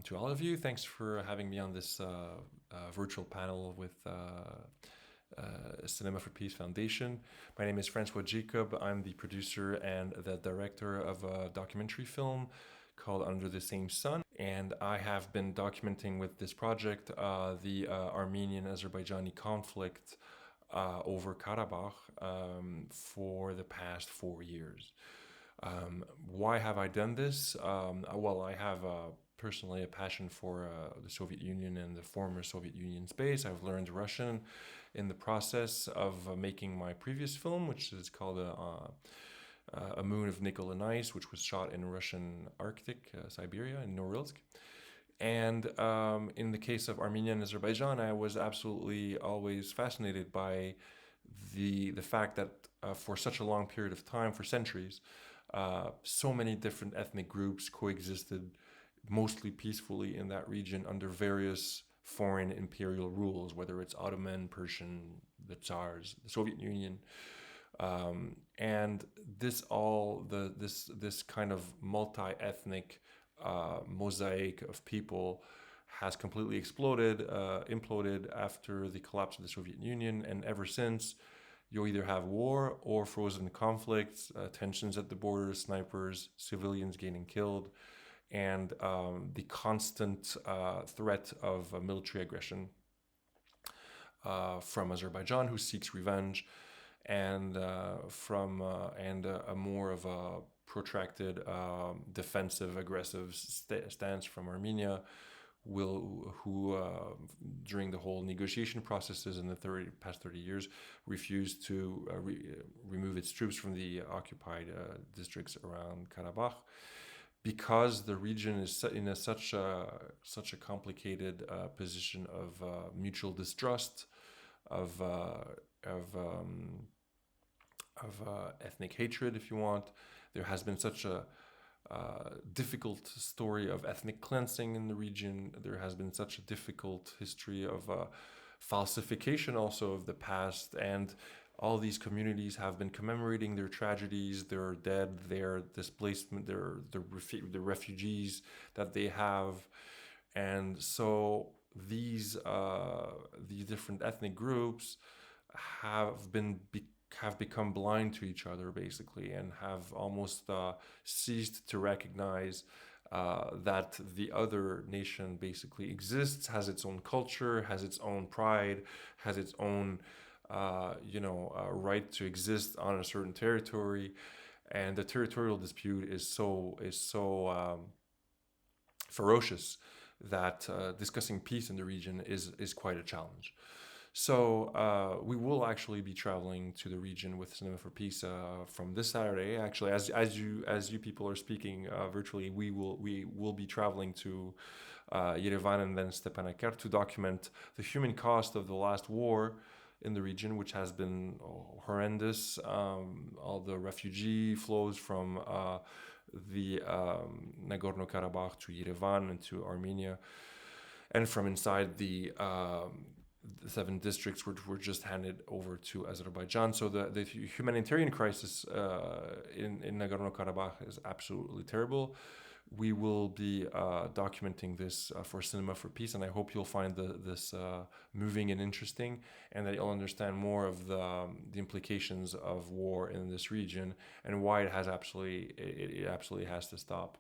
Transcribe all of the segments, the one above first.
to all of you. Thanks for having me on this virtual panel with Cinema for Peace Foundation. My name is Francois Jacob. I'm the producer and the director of a documentary film called Under the Same Sun. And I have been documenting with this project the Armenian-Azerbaijani conflict over Karabakh for the past 4 years. Why have I done this? Well, I have personally a passion for the Soviet Union and the former Soviet Union space. I've learned Russian in the process of making my previous film, which is called A Moon of Nickel and Ice, which was shot in Russian Arctic, Siberia, in Norilsk. And in the case of Armenia and Azerbaijan, I was absolutely always fascinated by the fact that for such a long period of time, for centuries, so many different ethnic groups coexisted mostly peacefully in that region under various foreign imperial rules, whether it's Ottoman, Persian, the Tsars, the Soviet Union. And this kind of multi-ethnic mosaic of people has completely imploded after the collapse of the Soviet Union, and ever since, you either have war or frozen conflicts, tensions at the border, snipers, civilians getting killed, and the constant threat of military aggression from Azerbaijan, who seeks revenge, and from a more of a protracted defensive, aggressive stance from Armenia, who during the whole negotiation processes in the past 30 years refused to remove its troops from the occupied districts around Karabakh, because the region is in such a complicated position of mutual distrust, of ethnic hatred, if you want. There has been such a difficult story of ethnic cleansing in the region. There has been such a difficult history of falsification also of the past, and all these communities have been commemorating their tragedies, their dead, their displacement, the refugees that they have. And so these different ethnic groups have become blind to each other, basically, and have almost ceased to recognize that the other nation basically exists, has its own culture, has its own pride, has its own right to exist on a certain territory. And the territorial dispute is so ferocious that discussing peace in the region is quite a challenge. So we will actually be traveling to the region with Cinema for Peace from this Saturday. Actually, as you people are speaking virtually, we will be traveling to Yerevan and then Stepanakert to document the human cost of the last war in the region, which has been horrendous. All the refugee flows from the Nagorno-Karabakh to Yerevan and to Armenia, and from inside the 7 districts which were just handed over to Azerbaijan. So the humanitarian crisis in Nagorno-Karabakh is absolutely terrible. We will be documenting this for Cinema for Peace, and I hope you'll find this moving and interesting, and that you'll understand more of the implications of war in this region and why it absolutely has to stop.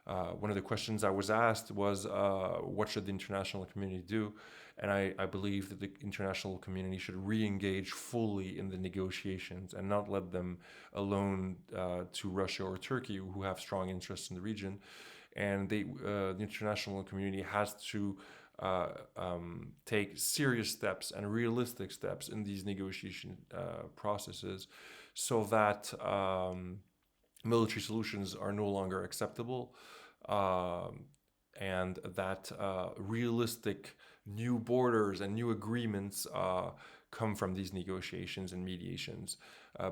One of the questions I was asked was, what should the international community do? And I believe that the international community should re-engage fully in the negotiations and not let them alone to Russia or Turkey, who have strong interests in the region. And the international community has to take serious steps and realistic steps in these negotiation processes, so that military solutions are no longer acceptable, and that realistic new borders and new agreements come from these negotiations and mediations.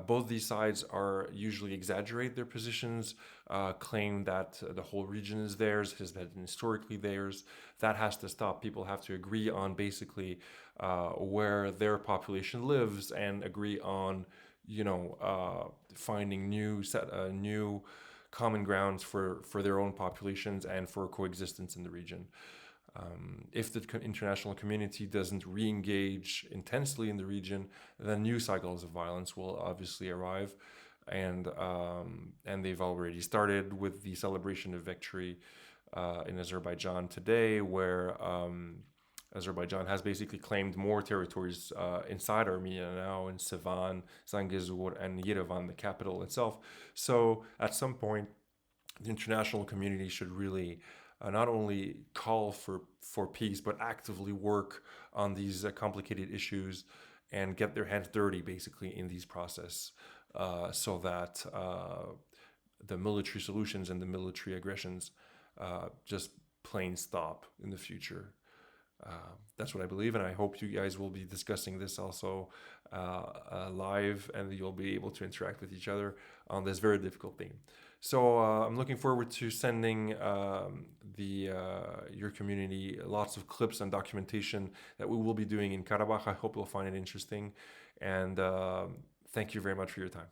Both these sides usually exaggerate their positions, claim that the whole region is theirs, has been historically theirs. That has to stop. People have to agree on basically where their population lives, and agree on finding new common grounds for their own populations and for coexistence in the region. If the international community doesn't re-engage intensely in the region, then new cycles of violence will obviously arrive, and they've already started with the celebration of victory in Azerbaijan today, where Azerbaijan has basically claimed more territories inside Armenia now, in Sevan, Zangezur, and Yerevan, the capital itself. So at some point, the international community should really not only call for peace, but actively work on these complicated issues and get their hands dirty, basically, in these process, so that the military solutions and the military aggressions just plain stop in the future. That's what I believe, and I hope you guys will be discussing this also live, and you'll be able to interact with each other on this very difficult theme. So I'm looking forward to sending your community lots of clips and documentation that we will be doing in Karabakh. I hope you'll find it interesting, and thank you very much for your time.